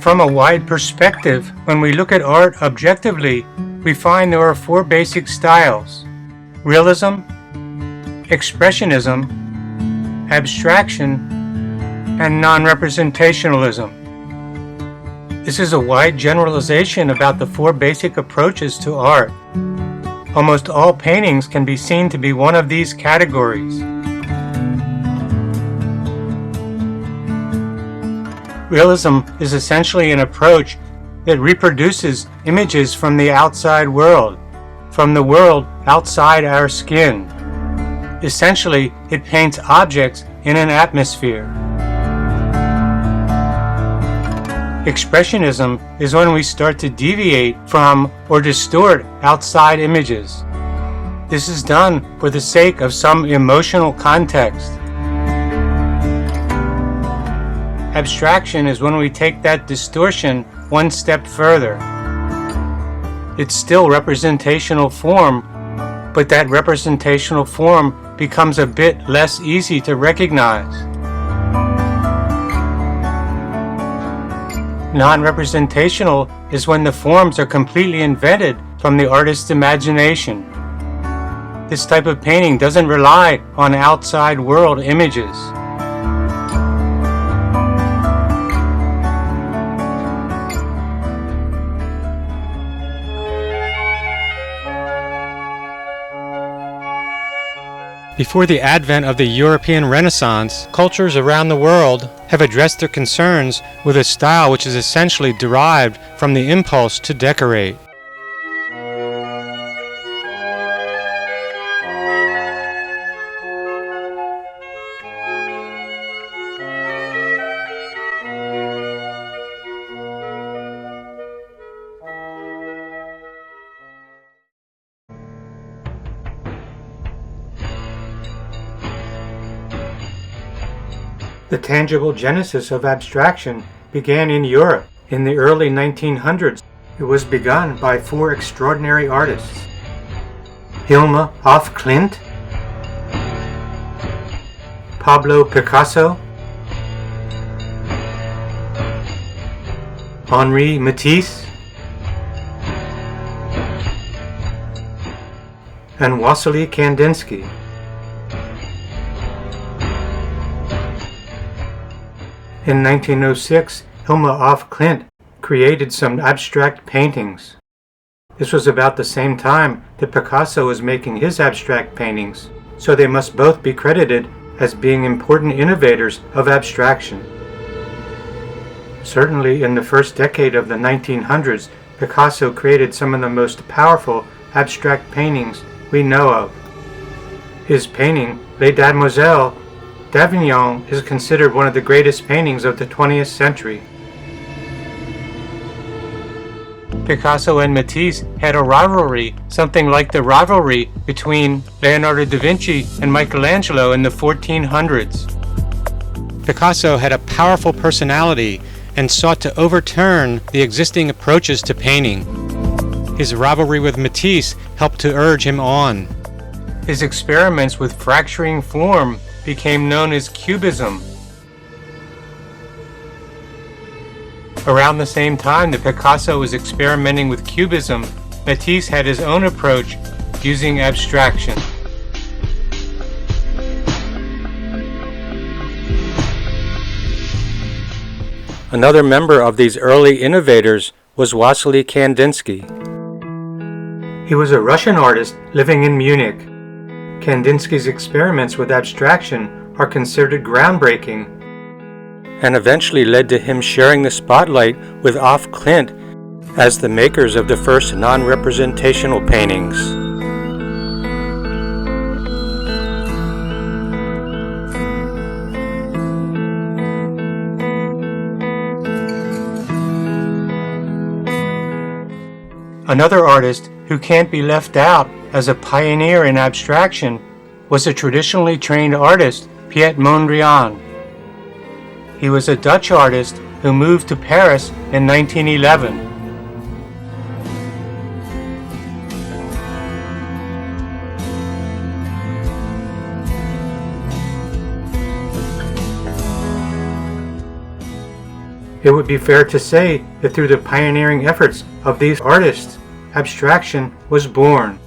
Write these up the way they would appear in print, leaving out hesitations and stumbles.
From a wide perspective, when we look at art objectively, we find there are four basic styles: realism, expressionism, abstraction, and non-representationalism. This is a wide generalization about the four basic approaches to art. Almost all paintings can be seen to be one of these categories. Realism is essentially an approach that reproduces images from the outside world, from the world outside our skin. Essentially, it paints objects in an atmosphere. Expressionism is when we start to deviate from or distort outside images. This is done for the sake of some emotional context. Abstraction is when we take that distortion one step further. It's still representational form, but that representational form becomes a bit less easy to recognize. Non-representational is when the forms are completely invented from the artist's imagination. This type of painting doesn't rely on outside world images. Before the advent of the European Renaissance, cultures around the world have addressed their concerns with a style which is essentially derived from the impulse to decorate. The tangible genesis of abstraction began in Europe in the early 1900s. It was begun by four extraordinary artists: Hilma af Klint, Pablo Picasso, Henri Matisse, and Wassily Kandinsky. In 1906, Hilma af Klint created some abstract paintings. This was about the same time that Picasso was making his abstract paintings, so they must both be credited as being important innovators of abstraction. Certainly in the first decade of the 1900s, Picasso created some of the most powerful abstract paintings we know of. His painting, Les Damoiselles d'Avignon, is considered one of the greatest paintings of the 20th century. Picasso and Matisse had a rivalry, something like the rivalry between Leonardo da Vinci and Michelangelo in the 1400s. Picasso had a powerful personality and sought to overturn the existing approaches to painting. His rivalry with Matisse helped to urge him on. His experiments with fracturing form became known as Cubism. Around the same time that Picasso was experimenting with Cubism, Matisse had his own approach using abstraction. Another member of these early innovators was Wassily Kandinsky. He was a Russian artist living in Munich. Kandinsky's experiments with abstraction are considered groundbreaking and eventually led to him sharing the spotlight with af Klint as the makers of the first non-representational paintings. Another artist who can't be left out as a pioneer in abstraction was a traditionally trained artist, Piet Mondrian. He was a Dutch artist who moved to Paris in 1911. It would be fair to say that through the pioneering efforts of these artists, abstraction was born.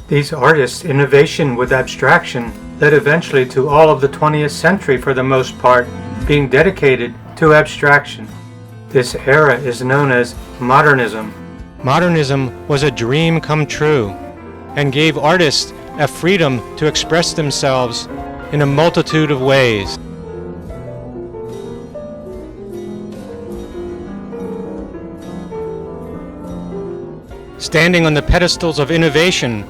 These artists' innovation with abstraction led eventually to all of the 20th century, for the most part, being dedicated to abstraction. This era is known as Modernism. Modernism was a dream come true and gave artists a freedom to express themselves in a multitude of ways. Standing on the pedestals of innovation,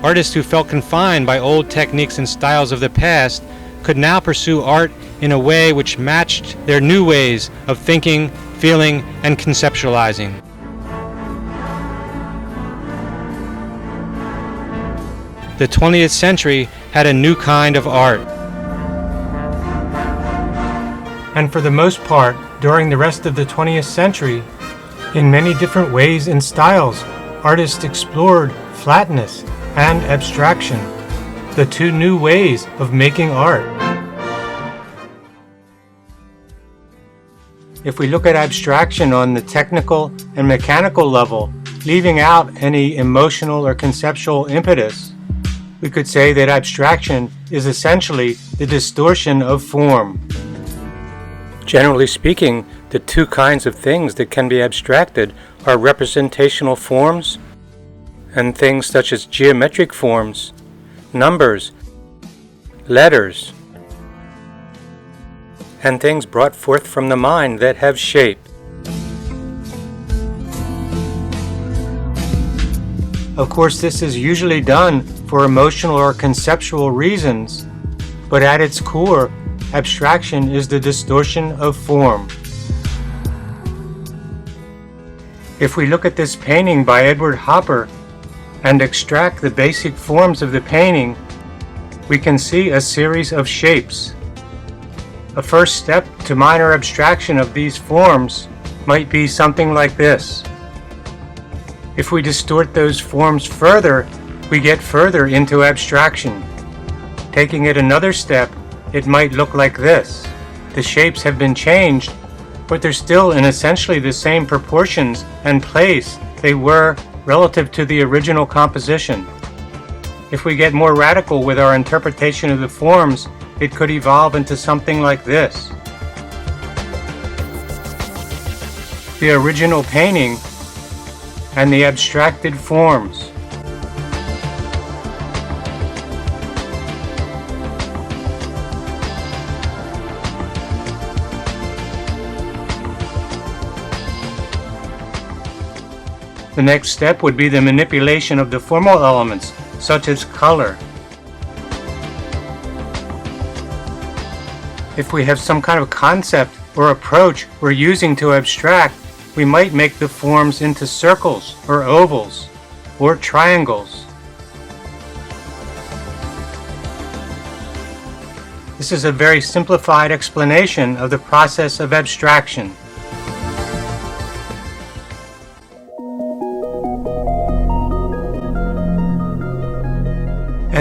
artists who felt confined by old techniques and styles of the past could now pursue art in a way which matched their new ways of thinking, feeling, and conceptualizing. The 20th century had a new kind of art. And for the most part, during the rest of the 20th century, in many different ways and styles, artists explored flatness and abstraction, the two new ways of making art. If we look at abstraction on the technical and mechanical level, leaving out any emotional or conceptual impetus, we could say that abstraction is essentially the distortion of form. Generally speaking, the two kinds of things that can be abstracted are representational forms and things such as geometric forms, numbers, letters, and things brought forth from the mind that have shape. Of course, this is usually done for emotional or conceptual reasons, but at its core, abstraction is the distortion of form. If we look at this painting by Edward Hopper and extract the basic forms of the painting, we can see a series of shapes. A first step to minor abstraction of these forms might be something like this. If we distort those forms further, we get further into abstraction. Taking it another step, it might look like this. The shapes have been changed, but they're still in essentially the same proportions and place they were relative to the original composition. If we get more radical with our interpretation of the forms, it could evolve into something like this. The original painting and the abstracted forms. The next step would be the manipulation of the formal elements, such as color. If we have some kind of concept or approach we're using to abstract, we might make the forms into circles or ovals or triangles. This is a very simplified explanation of the process of abstraction.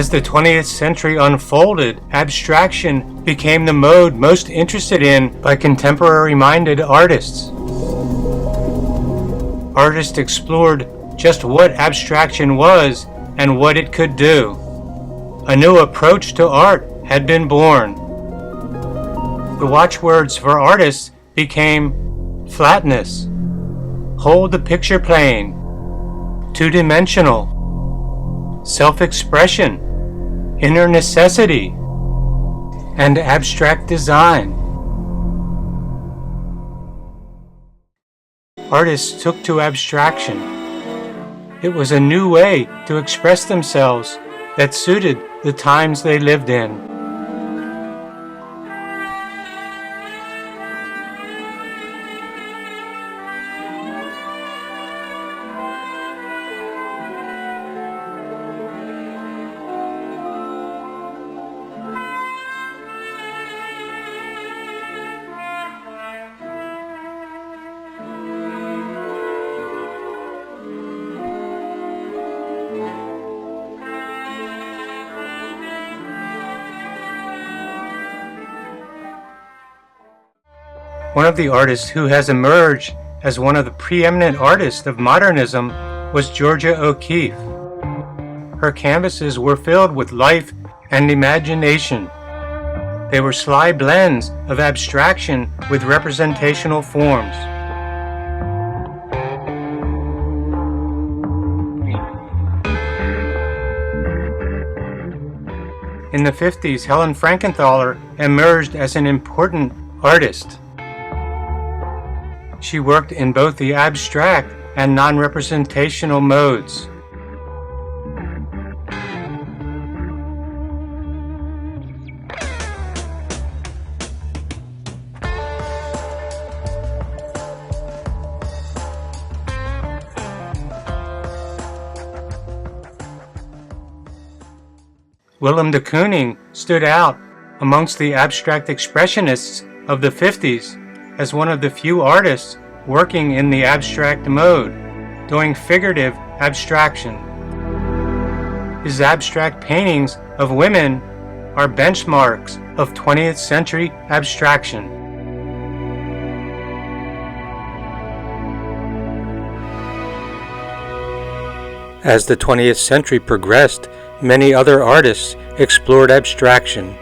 As the 20th century unfolded, abstraction became the mode most interested in by contemporary-minded artists. Artists explored just what abstraction was and what it could do. A new approach to art had been born. The watchwords for artists became flatness, hold the picture plane, two-dimensional, self-expression, inner necessity, and abstract design. Artists took to abstraction. It was a new way to express themselves that suited the times they lived in. One of the artists who has emerged as one of the preeminent artists of modernism was Georgia O'Keeffe. Her canvases were filled with life and imagination. They were sly blends of abstraction with representational forms. In the 50s, Helen Frankenthaler emerged as an important artist. She worked in both the abstract and non-representational modes. Willem de Kooning stood out amongst the abstract expressionists of the 50s as one of the few artists working in the abstract mode, doing figurative abstraction. His abstract paintings of women are benchmarks of 20th century abstraction. As the 20th century progressed, many other artists explored abstraction.